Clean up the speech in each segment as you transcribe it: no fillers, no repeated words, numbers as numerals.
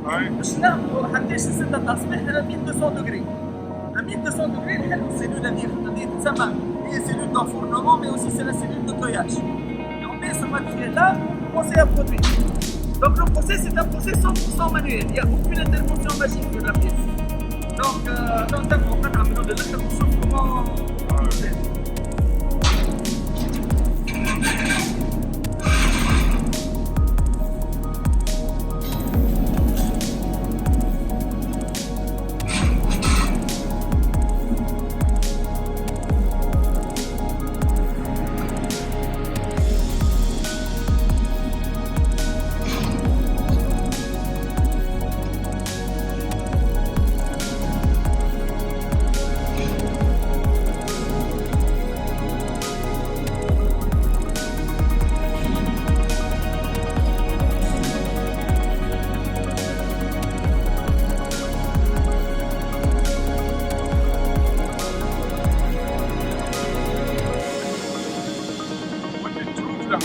باش نعملوا حتىش 6 تصبيح 1200 دوغري. 1200 دوغري نحلوا السيلول هذه تسمى هي سيلول d'enfournement mais aussi c'est la cellule de toyage. Et on met ce matériel là pour commencer à produire. Donc le procès c'est un procès 100% manuel, il n'y a aucune intervention magique de la pièce. Donc d'abord on va نعملوا للاخر نشوف comment procéder.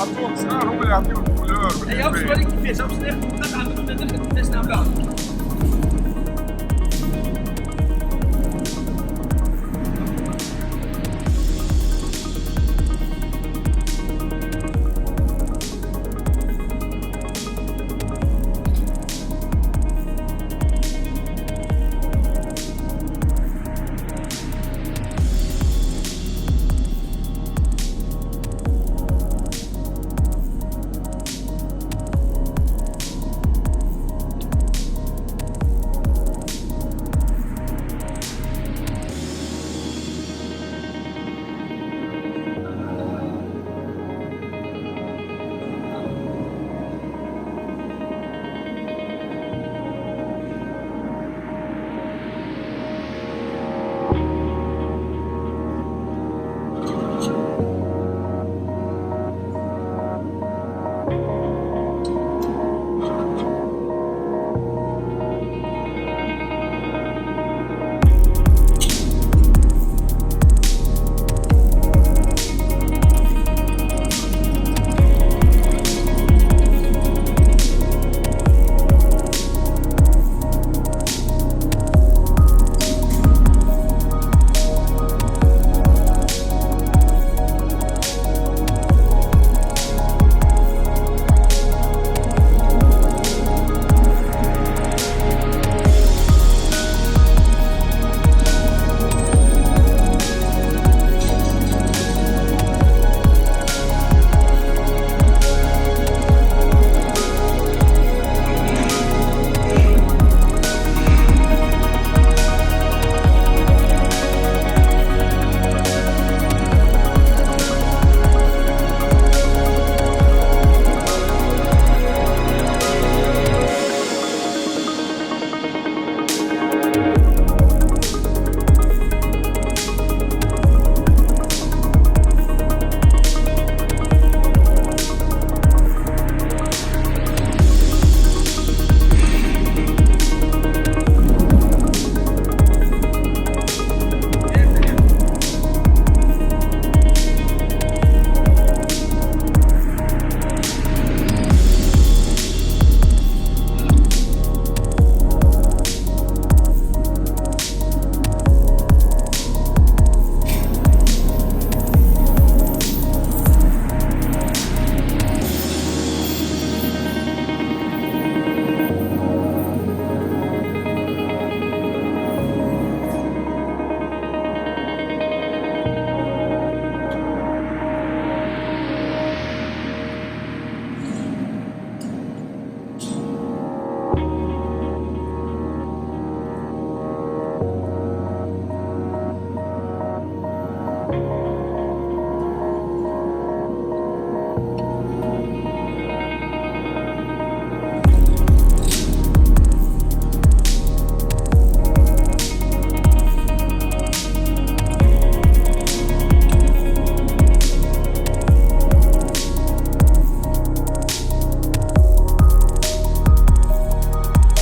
حطوهم صغار هم اللي يعطيهم الكولور. ايوه باش نوريك كيفاش باش ناخذ قطعه من النخل كيفاش نعملوها.